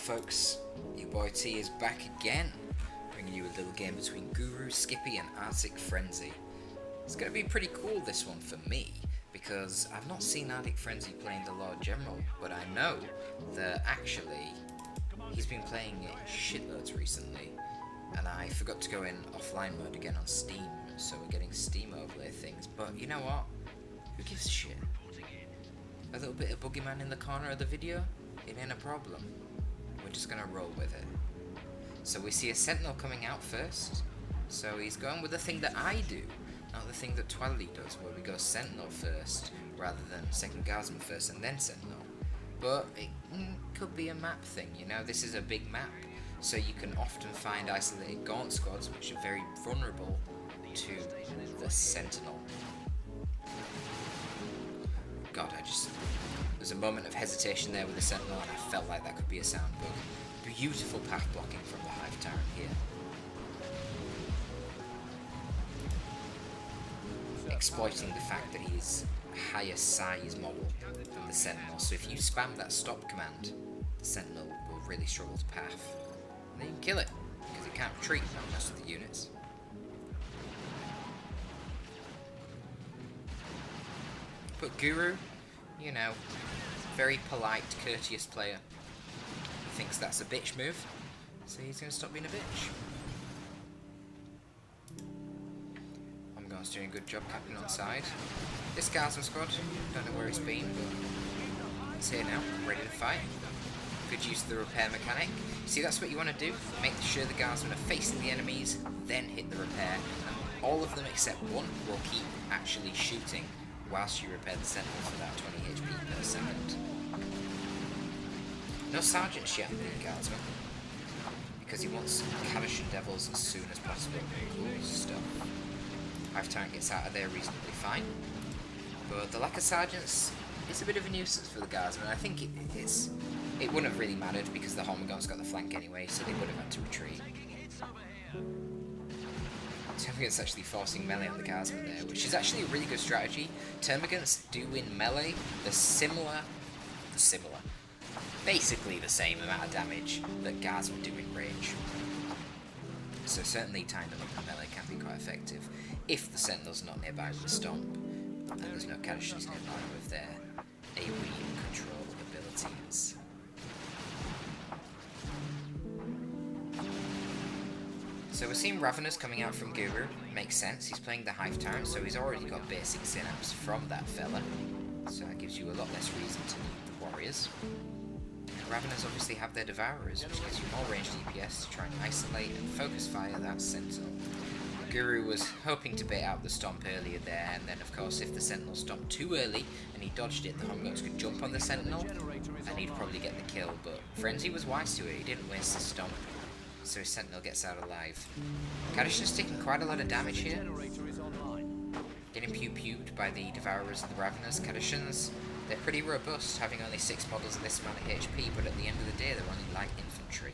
folks, your boy T is back again, bringing you a little game between Guru, Skippy and Arctic Frenzy. It's going to be pretty cool, this one, for me, because I've not seen Arctic Frenzy playing the Lord General, but I know that actually he's been playing it shitloads recently, and I forgot to go in offline mode again on Steam, so we're getting Steam overlay things, but you know what? Who gives a shit? A little bit of boogeyman in the corner of the video? It ain't a problem. We're just gonna roll with it. So we see a Sentinel coming out first. So he's going with the thing that I do, not the thing that Twilight does, where we go Sentinel first, rather than second Guardsman first and then Sentinel. But it could be a map thing, you know, this is a big map. So you can often find isolated Gaunt squads which are very vulnerable to the Sentinel. God, there's a moment of hesitation there with the Sentinel, and I felt like that could be a sound bug. Beautiful path blocking from the Hive Tyrant here. Exploiting the fact that he's a higher size model than the Sentinel, so if you spam that stop command, the Sentinel will really struggle to path. And then you can kill it, because it can't retreat like most of the units. But Guru, you know, very polite, courteous player. He thinks that's a bitch move, so he's going to stop being a bitch. Omgar's doing a good job capping on side. This Guardsman squad, don't know where it's been, but it's here now, ready to fight. Could use the repair mechanic. See, that's what you want to do. Make sure the Guardsmen are facing the enemies, then hit the repair. And all of them except one will keep actually shooting whilst you repair the Sentinel for that 20 HP per second. No Sergeants yet in the Guardsman, because he wants Kadashan Devils as soon as possible. Cool stuff. Hive Tyrant gets out of there reasonably fine, but the lack of Sergeants is a bit of a nuisance for the Guardsman. I think it wouldn't have really mattered because the Hormagaunts got the flank anyway, so they would have had to retreat. Termagant's actually forcing melee on the Guardsman there, which is actually a really good strategy. Termagants do in melee basically the same amount of damage that Guardsmen do in range. So certainly tying them up in melee can be quite effective if the Sentinel's not nearby with a Stomp, and there's no Kadashans nearby with their AoE control abilities. So we're seeing Raveners coming out from Guru. Makes sense, he's playing the Hive Tyrant, so he's already got basic synapse from that fella. So that gives you a lot less reason to need the Warriors. And Raveners obviously have their Devourers, which gives you more ranged DPS to try and isolate and focus fire that Sentinel. Guru was hoping to bait out the Stomp earlier there, and then of course if the Sentinel stomped too early and he dodged it, the Hormagaunts could jump on the Sentinel and he'd probably get the kill, but Frenzy was wise to it, he didn't waste his Stomp. So his Sentinel gets out alive. Kadashan's taking quite a lot of damage here. Getting pew-pewed by the Devourers and the Raveners. Kadashans, they're pretty robust, having only 6 models of this amount of HP, but at the end of the day they're only light infantry.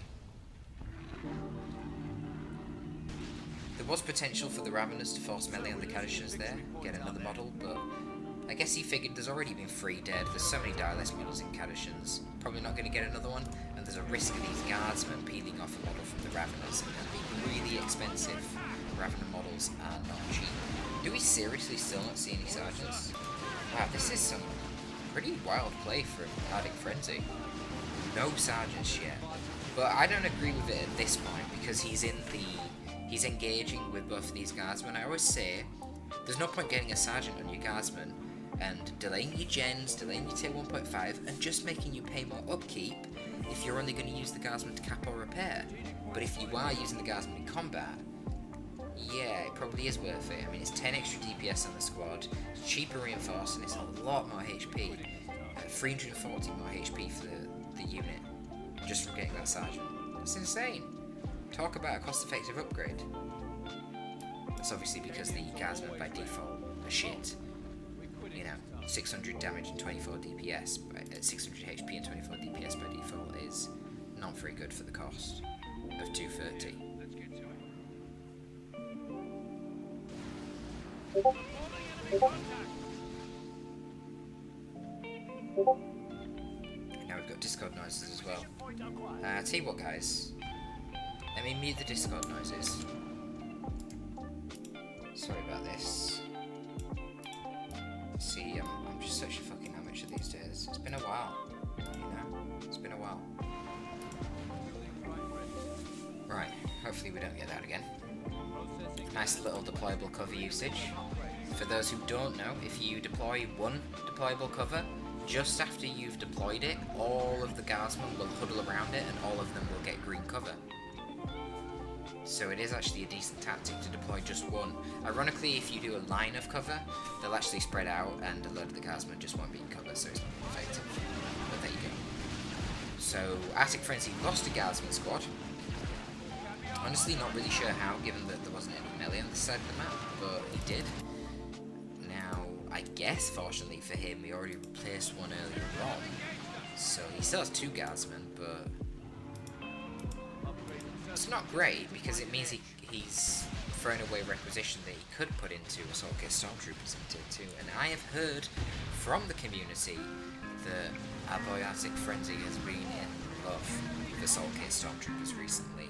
There was potential for the Raveners to force melee on the Kadashans there, get another model, but I guess he figured there's already been 3 dead, there's so many direless models in Kadashans, probably not going to get another one, and there's a risk of these Guardsmen peeling off a model from the Raveners, and they're being really expensive. Ravener models are not cheap. Do we seriously still not see any Sergeants? Wow, this is some pretty wild play from Arctic Frenzy. No Sergeants yet, but I don't agree with it at this point, because he's engaging with both of these Guardsmen. I always say, there's no point getting a Sergeant on your Guardsmen and delaying your gens, delaying your tier 1.5, and just making you pay more upkeep if you're only going to use the Guardsman to cap or repair. But if you are using the Guardsman in combat, yeah, it probably is worth it. I mean, it's 10 extra DPS on the squad, it's cheaper reinforced, and it's a lot more HP. 340 more HP for the unit, just from getting that Sergeant. That's insane. Talk about a cost-effective upgrade. That's obviously because the Guardsmen by default are shit. You know, 600 damage and 24 DPS, 600 HP and 24 DPS by default is not very good for the cost of 230. Now we've got Discord noises as well. Tell you what, guys. Let me mute the Discord noises. Sorry about this. See, I'm just such a fucking amateur these days. It's been a while, you know? It's been a while. Right, hopefully we don't get that again. Nice little deployable cover usage. For those who don't know, if you deploy one deployable cover, just after you've deployed it, all of the guardsmen will huddle around it and all of them will get green cover. So it is actually a decent tactic to deploy just one. Ironically, if you do a line of cover, they'll actually spread out and a load of the guardsmen just won't be in cover, so it's not effective. But there you go. So, Arctic Frenzy lost a guardsman squad. Honestly, not really sure how, given that there wasn't any melee on this side of the map, but he did. Now, I guess, fortunately for him, we already replaced one earlier on. So he still has 2 guardsmen, but it's not great, because it means he's thrown away requisition that he could put into Assault Kit Stormtroopers in Tier 2. And I have heard from the community that our boy Arctic Frenzy has been in love with Assault Kit Stormtroopers recently.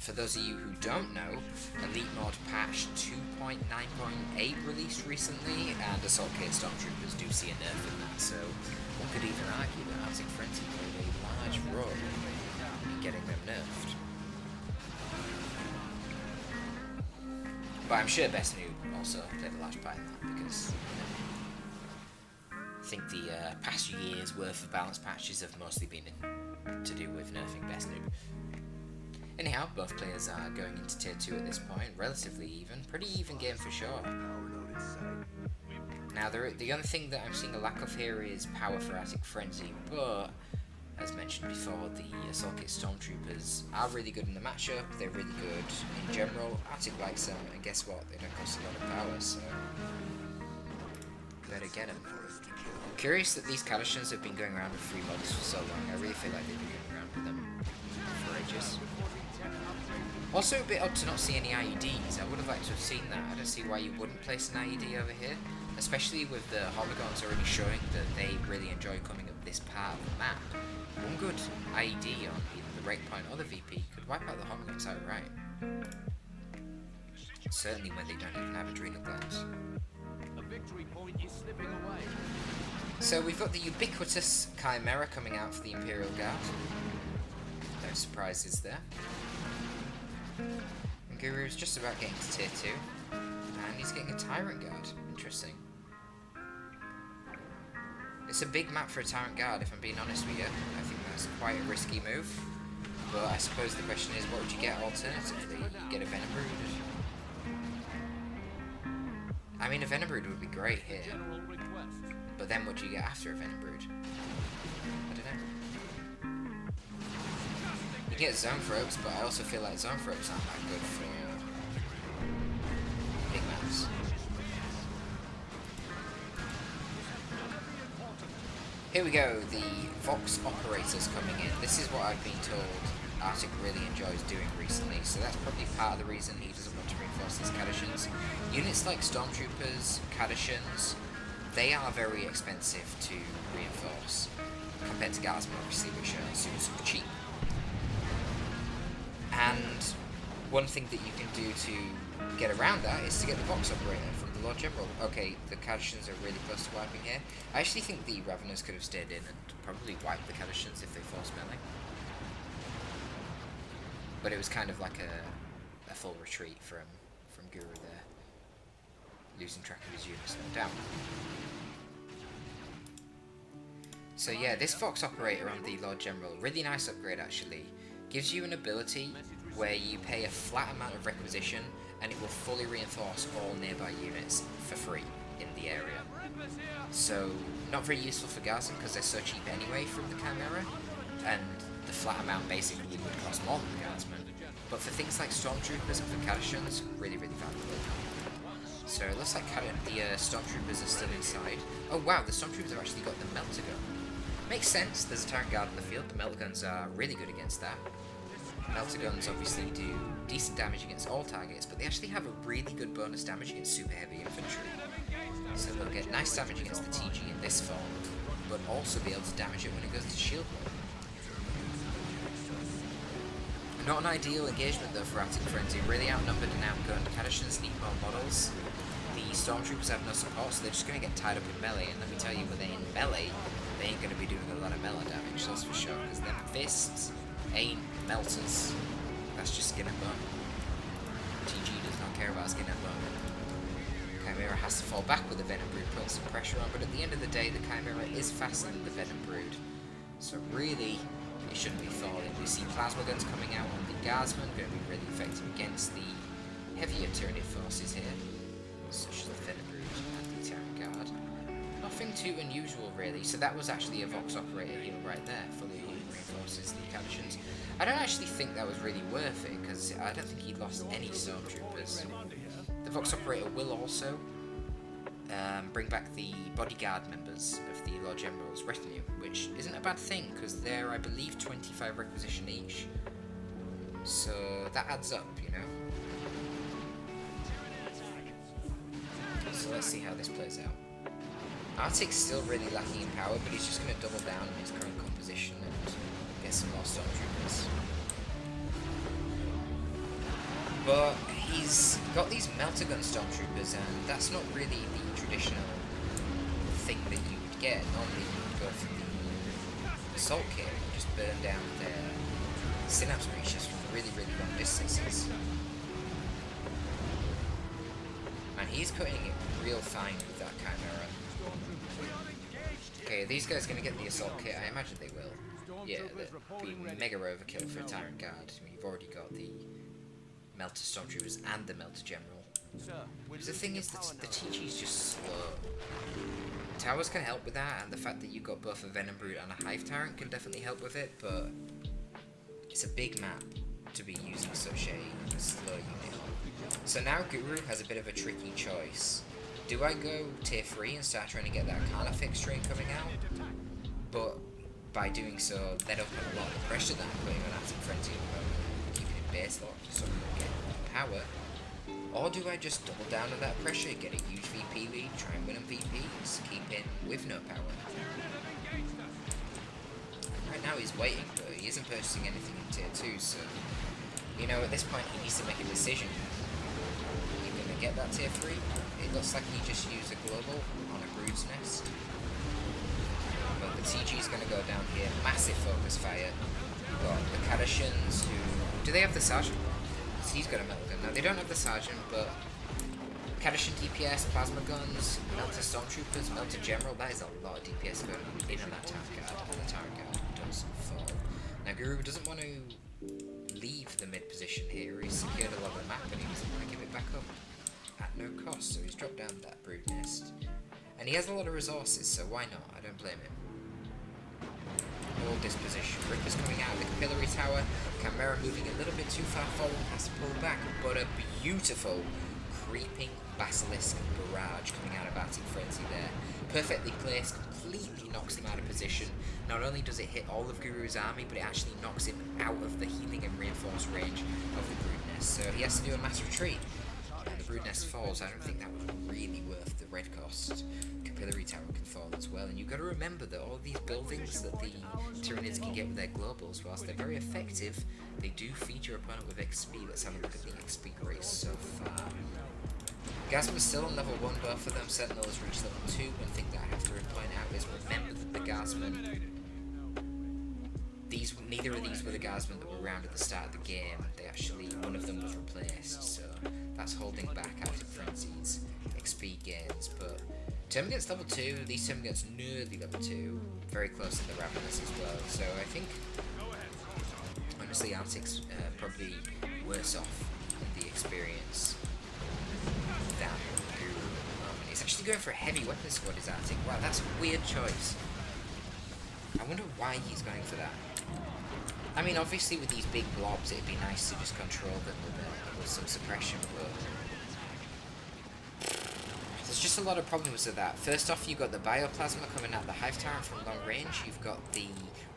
For those of you who don't know, Elite Mod patch 2.9.8 released recently, and Assault Kit Stormtroopers do see a nerf in that, so one could even argue that Arctic Frenzy played a large role in getting them nerfed. But I'm sure Best Noob also played a large part in that, because I think the past year's worth of balance patches have mostly been to do with nerfing Best Noob. Anyhow, both players are going into Tier 2 at this point, relatively even. Pretty even game for sure. Now, the only thing that I'm seeing a lack of here is power for Arctic Frenzy, but, as mentioned before, the Assault Kit Stormtroopers are really good in the matchup, they're really good in general. Arctic likes them, and guess what? They don't cost a lot of power, so better get them. I'm curious that these Calicians have been going around with free models for so long. I really feel like they've been going around with them for ages. Also a bit odd to not see any IEDs. I would have liked to have seen that. I don't see why you wouldn't place an IED over here, especially with the Homagons already showing that they really enjoy coming up this part of the map. One good IED on either the Rake Point or the VP could wipe out the Homagons outright. Certainly when they don't even have adrenal glands. So we've got the ubiquitous Chimera coming out for the Imperial Guard. No surprises there. And Guru's just about getting to Tier 2, and he's getting a Tyrant Guard. Interesting. It's a big map for a Tyrant Guard, if I'm being honest with you. I think that's quite a risky move, but I suppose the question is, what would you get alternatively? You get a Venabrood. I mean, a Venabrood would be great here, but then what do you get after a Venabrood? I don't know. You get Zone Throats, but I also feel like Zone Throats aren't that good for big maps. Here we go, the Vox Operators coming in. This is what I've been told Arctic really enjoys doing recently, so that's probably part of the reason he doesn't want to reinforce his Cadishans. Units like Stormtroopers, Cadishans, they are very expensive to reinforce, compared to Guardsmen obviously, which are super cheap. And one thing that you can do to get around that is to get the Vox Operator from the Lord General. Okay, the Cadishans are really close to wiping here. I actually think the Raveners could have stayed in and probably wiped the Cadishans if they forced melee. But it was kind of like a full retreat from Guru there. Losing track of his units, no doubt. So yeah, this Vox Operator on the Lord General, really nice upgrade actually. Gives you an ability where you pay a flat amount of requisition and it will fully reinforce all nearby units for free in the area. So, not very useful for Gaza because they're so cheap anyway from the Chimera, and the flat amount basically would cost more than the Guardsmen. But for things like Stormtroopers and for Cadishans, really, really valuable. So it looks like the Stormtroopers are still inside. Oh wow, the Stormtroopers have actually got the Melter Gun. Makes sense, there's a Tyrant Guard in the field, the Melter Guns are really good against that. Melter Guns obviously do decent damage against all targets, but they actually have a really good bonus damage against super heavy infantry. So they'll get nice damage against the TG in this form, but also be able to damage it when it goes to shield mode. Not an ideal engagement though for Arctic Frenzy. Really outnumbered and outgunned. Kadashans need more models. The Stormtroopers have no support, so they're just going to get tied up in melee. And let me tell you, when they're in melee, they ain't going to be doing a lot of melee damage, that's for sure. Because them fists ain't melters. That's just skin and bone. TG does not care about skin and bone. Chimera has to fall back with the Venom Brood, putting some pressure on, but at the end of the day, the Chimera is faster than the Venom Brood. So really, it shouldn't be falling. We see plasma guns coming out on the Guardsmen, going to be really effective against the heavier Tyranid forces here, such as the Venom Brood and the Terran Guard. Nothing too unusual, really. So that was actually a Vox Operator heal right there, fully reinforces the Kadashans. I don't actually think that was really worth it, because I don't think he lost any Stormtroopers. The Vox Operator will also bring back the bodyguard members of the Lord General's retinue, which isn't a bad thing, because they're, I believe, 25 requisition each. So that adds up, you know. So let's see how this plays out. Arctic's still really lacking in power, but he's just going to double down on his current composition and get some more Stormtroopers. But he's got these melter gun Stormtroopers, and that's not really the traditional thing that you would get. Normally you would go for the assault kit and just burn down their synapse breaches from really, really long distances. And he's cutting it real fine with that Chimera. Okay, are these guys going to get the assault kit? I imagine they will. Yeah, that'd be mega overkill for a Tyrant Guard. I mean, you've already got the Melter Stormtroopers and the Melter General. Because the thing is that the TG's just slow. Towers can help with that, and the fact that you've got both a Venom Brood and a Hive Tyrant can definitely help with it, but it's a big map to be using such a slow unit. So now Guru has a bit of a tricky choice. Do I go tier 3 and start trying to get that Carnifex train coming out? But by doing so, then open a lot of the pressure that I'm putting on Arctic Frenzy at the moment, keeping it base locked so I can get power. Or do I just double down on that pressure, get a huge VP lead, try and win on VPs, keep in with no power? Right now he's waiting, but he isn't purchasing anything in tier 2, so you know, at this point he needs to make a decision. Are you going to get that tier 3? It looks like he just used a global on a Brood's Nest. But the TG is going to go down here, massive focus fire. We've got the Kadashans who... Do they have the Sergeant? He's got a Melter Gun. No, they don't have the Sergeant, but Kadashan DPS, Plasma Guns, Melter Stormtroopers, Melter General, that is a lot of DPS going in on that Tyrant Guard, and the Tyrant Guard does fall. Now Guru doesn't want to leave the mid position here, he's secured a lot of the map and he doesn't want to give it back up at no cost, so he's dropped down that Brood Nest. And he has a lot of resources, so why not? I don't blame him. All disposition. Ripper's coming out of the Capillary Tower. Chimera moving a little bit too far forward, has to pull back, but a beautiful creeping Basilisk barrage coming out of Arctic Frenzy there. Perfectly placed, completely knocks him out of position. Not only does it hit all of Guru's army, but it actually knocks him out of the healing and reinforced range of the Brood Nest. So he has to do a mass retreat. And the Brood Nest falls. I don't think that was really worth the red cost. Capillary Tower can fall as well. And you've got to remember that all these buildings that the Tyranids can get with their globals, whilst they're very effective, they do feed your opponent with XP. Let's have a look at the XP race so far. Guardsmen still on level 1, both of them. Sentinels reached level 2. One thing that I have to point out is remember that the Guardsmen, neither of these were the Guardsmen that were around at the start of the game. They actually, one of them was replaced, so that's holding back Arctic Frenzy's XP gains. But Termagant's level 2, these Termagant's nearly level 2, very close to the Ravenous as well. So I think, honestly, Arctic's probably worse off in the experience than Guru at the moment. He's actually going for a heavy weapon squad, is Arctic. Wow, that's a weird choice. I wonder why he's going for that. I mean, obviously with these big blobs, it'd be nice to just control them with some suppression, but there's just a lot of problems with that. First off, you've got the Bioplasma coming out the Hive Tyrant from long range, you've got the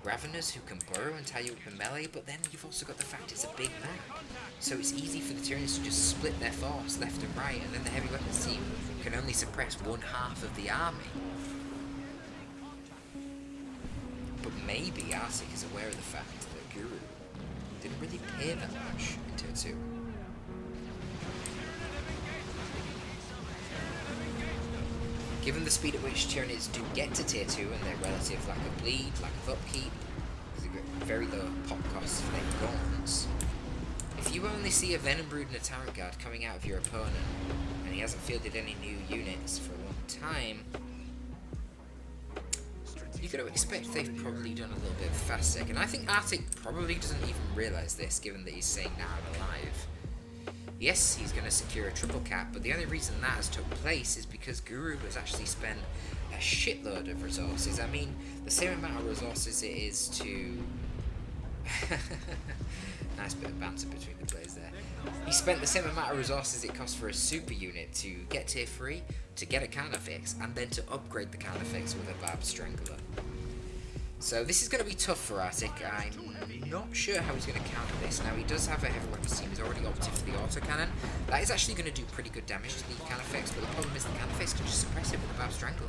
Ravenous who can burrow and tie you up in melee, but then you've also got the fact it's a big map. So it's easy for the Tyranids to just split their force left and right, and then the heavy weapons team can only suppress one half of the army. But maybe Arctic is aware of the fact that Guru Didn't really pay that much in tier 2. Given the speed at which Tyranids do get to tier 2 and their relative lack of bleed, lack of upkeep, because they've got very low pop costs for their gaunts, if you only see a Venom Brood and a Tyrant Guard coming out of your opponent, and he hasn't fielded any new units for a long time, you got to expect they've probably done a little bit of fast tech. And I think Arctic probably doesn't even realise this, given that he's saying now I'm alive. Yes, he's going to secure a triple cap, but the only reason that has took place is because Guru has actually spent a shitload of resources. I mean, the same amount of resources it is to... Nice bit of banter between the players there. He spent the same amount of resources it costs for a super unit to get tier 3, to get a Carnifex, and then to upgrade the Carnifex with a Barb Strangler. So this is going to be tough for Arctic. I'm not sure how he's going to counter this. Now, he does have a heavy weapons team. He's already opted for the autocannon. That is actually going to do pretty good damage to the Carnifex, but the problem is the Carnifex can just suppress it with a Barb Strangler.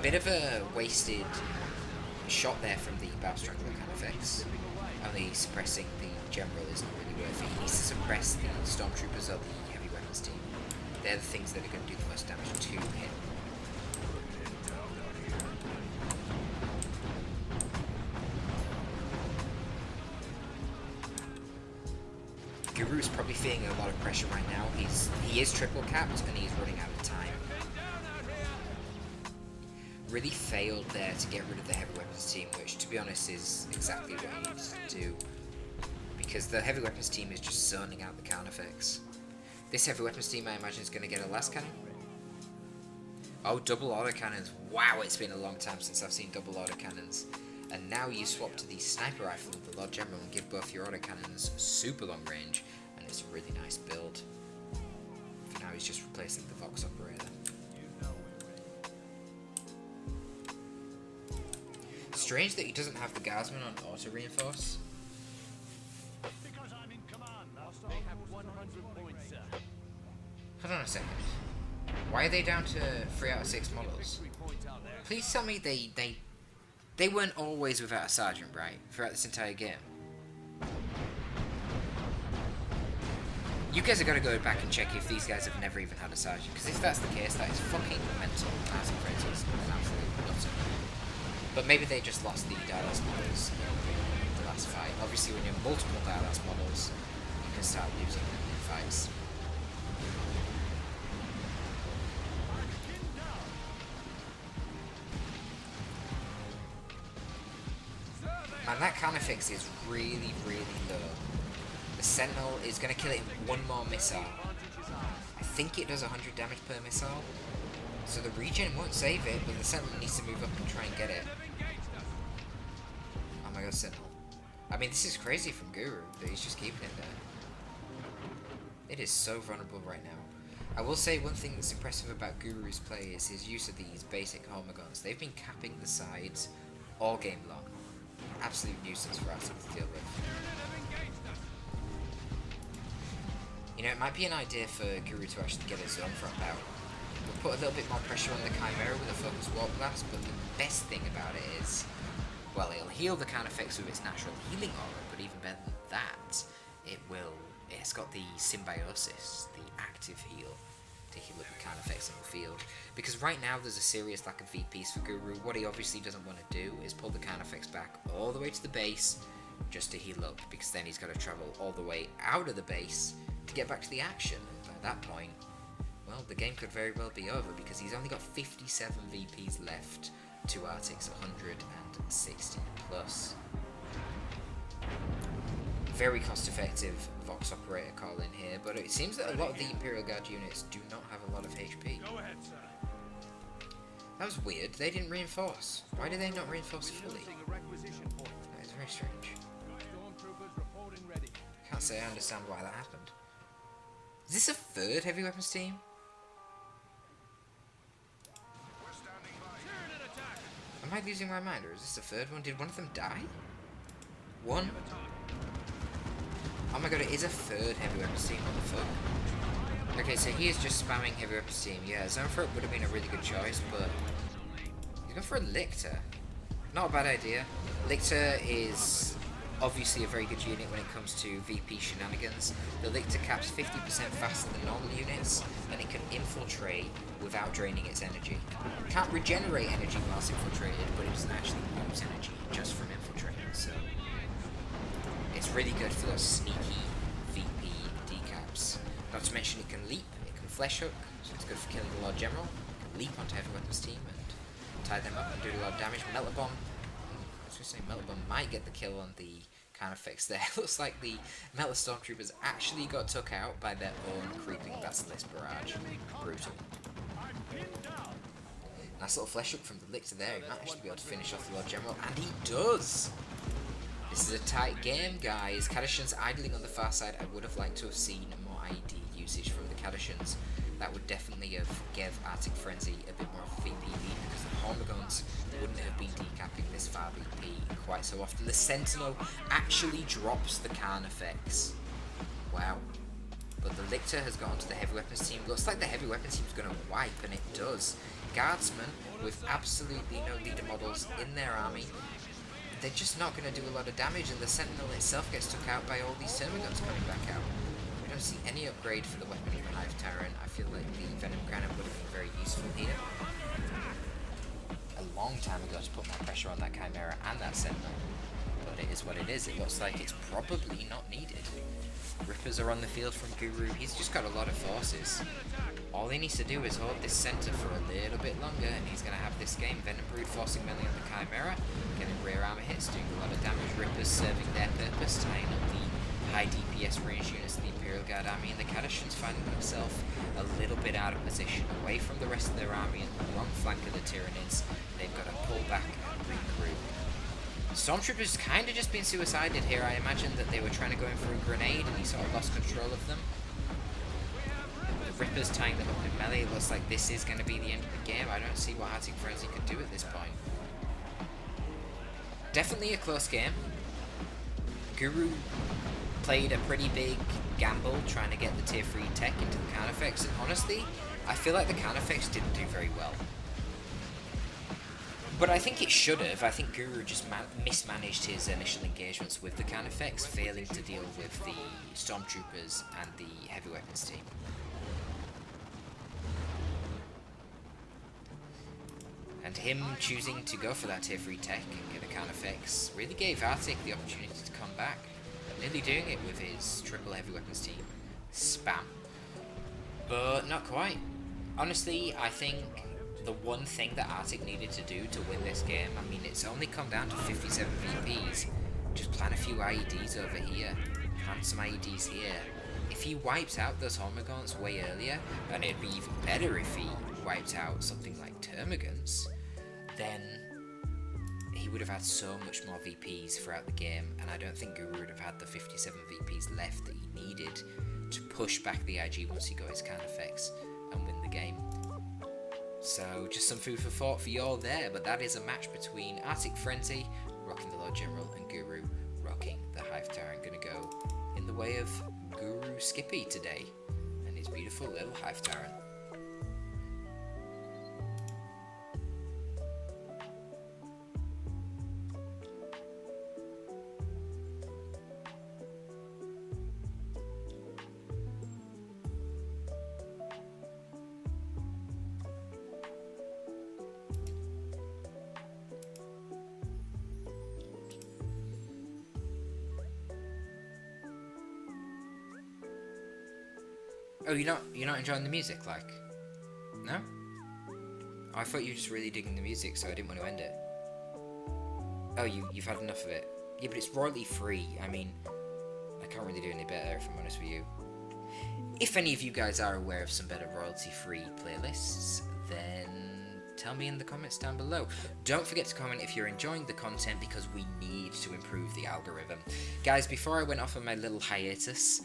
Bit of a wasted shot there from the Barb Strangler Carnifex. Only suppressing the General is not really worth it. He needs to suppress the Stormtroopers or the heavy weapons team. They're the things that are going to do the most damage to him. Guru's probably feeling a lot of pressure right now. He is triple capped and he's running out of time. Really failed there to get rid of the heavy weapons team, which to be honest is exactly what he needs to do. Because the heavy weapons team is just zoning out the Carnifex. This heavy weapons team I imagine is going to get a last cannon. Oh, double autocannons. Wow, it's been a long time since I've seen double autocannons. And now you swap to the sniper rifle of the Lord General and give both your autocannons super long range, and it's a really nice build. For now he's just replacing the Vox Operator. Strange that he doesn't have the Guardsman on auto reinforce. Hold on a second. Why are they down to 3 out of 6 models? Please tell me they weren't always without a sergeant, right? Throughout this entire game. You guys are going to go back and check if these guys have never even had a sergeant, because if that's the case, that is fucking mental. As in phrases, absolutely nuts. But maybe they just lost the Dialas models in the last fight. Obviously, when you have multiple Dialas models, you can start losing them in fights. Man, that Carnifex is really, really low. The Sentinel is going to kill it in one more missile. I think it does 100 damage per missile. So the regen won't save it, but the Sentinel needs to move up and try and get it. Oh my god, Sentinel. I mean, this is crazy from Guru, that he's just keeping it there. It is so vulnerable right now. I will say one thing that's impressive about Guru's play is his use of these basic Homagons. They've been capping the sides all game long. Absolute nuisance for us to deal with. You know, it might be an idea for Guru to actually get his zone front out. We'll put a little bit more pressure on the Chimera with a focus warp blast, but the best thing about it is, well, it'll heal the Carnifex with its natural healing aura, but even better than that, it's got the symbiosis, the active heal, to heal up the Carnifex in the field. Because right now there's a serious lack of VPs for Guru. What he obviously doesn't want to do is pull the Carnifex back all the way to the base just to heal up, because then he's got to travel all the way out of the base to get back to the action. And by that point, well, the game could very well be over, because he's only got 57 VPs left to Arctic's 160 plus. Very cost effective Vox Operator call in here, but it seems that a lot of the Imperial Guard units do not have a lot of HP. Go ahead, sir. That was weird, they didn't reinforce. Why did they not reinforce fully? That is very strange. Can't say I understand why that happened. Is this a third heavy weapons team? Am I losing my mind, or is this the third one? Did one of them die? One? Oh my god, it is a third heavy weapons team, what the fuck? Okay, so he is just spamming heavy weapons team. Yeah, Zone Throat would have been a really good choice, but he's going for a Lictor. Not a bad idea. Lictor is obviously a very good unit when it comes to VP shenanigans. The Lictor caps 50% faster than normal units, and it can infiltrate without draining its energy. It can't regenerate energy whilst infiltrated, but it doesn't actually lose energy just from infiltrating, so it's really good for those sneaky VP decaps. Not to mention it can leap, it can flesh hook, so it's good for killing the Lord General. It can leap onto heavy weapons team and tie them up and do a lot of damage. Melta Bomb, I was going to say Melta Bomb might get the kill on the Carnifex there. Looks like the Melta Stormtroopers actually got took out by their own creeping Basilisk barrage. Brutal. Nice little flesh hook from the Lictor there. He managed to be able to finish off the Lord General, and he does! This is a tight game, guys. Cadishans idling on the far side. I would have liked to have seen more ID usage from the Cadishans. That would definitely have gave Arctic Frenzy a bit more of a VP lead, because the Hormagaunts wouldn't have been decapping this far VP quite so often. The Sentinel actually drops the Carnifex. Wow. But the Lictor has got onto the heavy weapons team. Looks like the heavy weapons team is going to wipe, and it does. Guardsmen, with absolutely no leader models in their army, they're just not going to do a lot of damage, and the Sentinel itself gets took out by all these Termagants coming back out. We don't see any upgrade for the weapon of the Hive Tyrant. I feel like the Venom Cannon would have been very useful here. A long time ago to put more pressure on that Chimera and that Sentinel, but it is what it is. It looks like it's probably not needed. Rippers are on the field from Guru. He's just got a lot of forces. All he needs to do is hold this centre for a little bit longer, and he's going to have this game. Venom Brood forcing melee on the Chimera, getting rear armour hits, doing a lot of damage. Rippers serving their purpose, tying up the high DPS range units of the Imperial Guard army, and the Cadishans finding themselves a little bit out of position, away from the rest of their army and the long flank of the Tyranids. They've got to pull back and regroup. Stormtroopers kind of just been suicided here. I imagine that they were trying to go in for a grenade, and he sort of lost control of them. Rippers tying them up in melee. It looks like this is going to be the end of the game. I don't see what Arctic Frenzy could do at this point. Definitely a close game. Guru played a pretty big gamble trying to get the tier 3 tech into the Carnifex, and honestly, I feel like the Carnifex didn't do very well. But I think it should have. I think Guru just mismanaged his initial engagements with the Carnifex, failing to deal with the Stormtroopers and the heavy weapons team. And him choosing to go for that tier 3 tech and get a Carnifex really gave Arctic the opportunity to come back. Nearly doing it with his triple heavy weapons team spam. But not quite. Honestly, I think the one thing that Arctic needed to do to win this game, I mean, it's only come down to 57 VPs. Just plan a few IEDs over here, plant some IEDs here. If he wipes out those Hormagaunts way earlier, and it'd be even better if he wiped out something like Termagants, then he would have had so much more VPs throughout the game, and I don't think Guru would have had the 57 VPs left that he needed to push back the IG once he got his Carnifex and win the game. So just some food for thought for you all there, but that is a match between Arctic Frenzy rocking the Lord General and Guru rocking the Hive Tyrant. Gonna go in the way of Guru Skippy today and his beautiful little Hive Tyrant. Oh, you're not enjoying the music, like? No? Oh, I thought you were just really digging the music, so I didn't want to end it. Oh, you've had enough of it. Yeah, but it's royalty free. I mean, I can't really do any better if I'm honest with you. If any of you guys are aware of some better royalty free playlists, then tell me in the comments down below. Don't forget to comment if you're enjoying the content, because we need to improve the algorithm. Guys, before I went off on my little hiatus,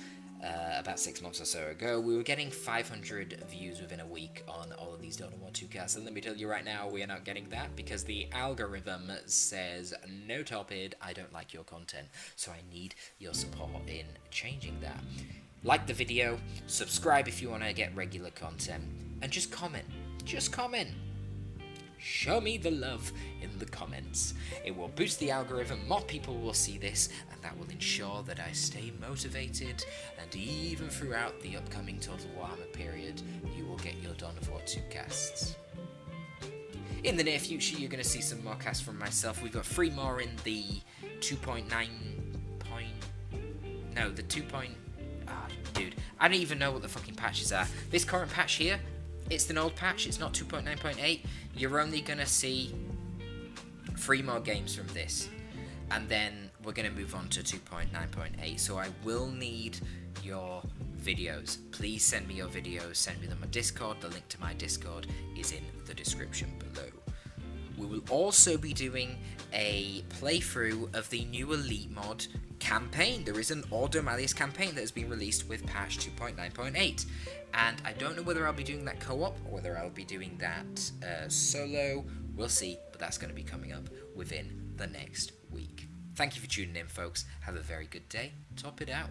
about 6 months or so ago, we were getting 500 views within a week on all of these Dota 1 2casts, and let me tell you right now, we are not getting that because the algorithm says, no Torpid, I don't like your content, so I need your support in changing that. Like the video, subscribe if you want to get regular content, and just comment. Just comment. Show me the love in the comments. comments. It will boost the algorithm, more people will see this, and that will ensure that I stay motivated, and even throughout the upcoming Total Warhammer period, you will get your Dawn of War 2 casts. In the near future, you're going to see some more casts from myself. We've got 3 more in the 2.9 No, the 2. Dude, I don't even know what the fucking patches are. This current patch here, it's an old patch, it's not 2.9.8. You're only gonna see 3 more games from this. And then we're gonna move on to 2.9.8. So I will need your videos. Please send me your videos, send me them on Discord. The link to my Discord is in the description below. We will also be doing a playthrough of the new Elite mod campaign. There is an Ordo Malleus campaign that has been released with patch 2.9.8, and I don't know whether I'll be doing that co-op or whether I'll be doing that solo. We'll see, but that's going to be coming up within the next week. Thank you for tuning in, folks. Have a very good day. Torpid out.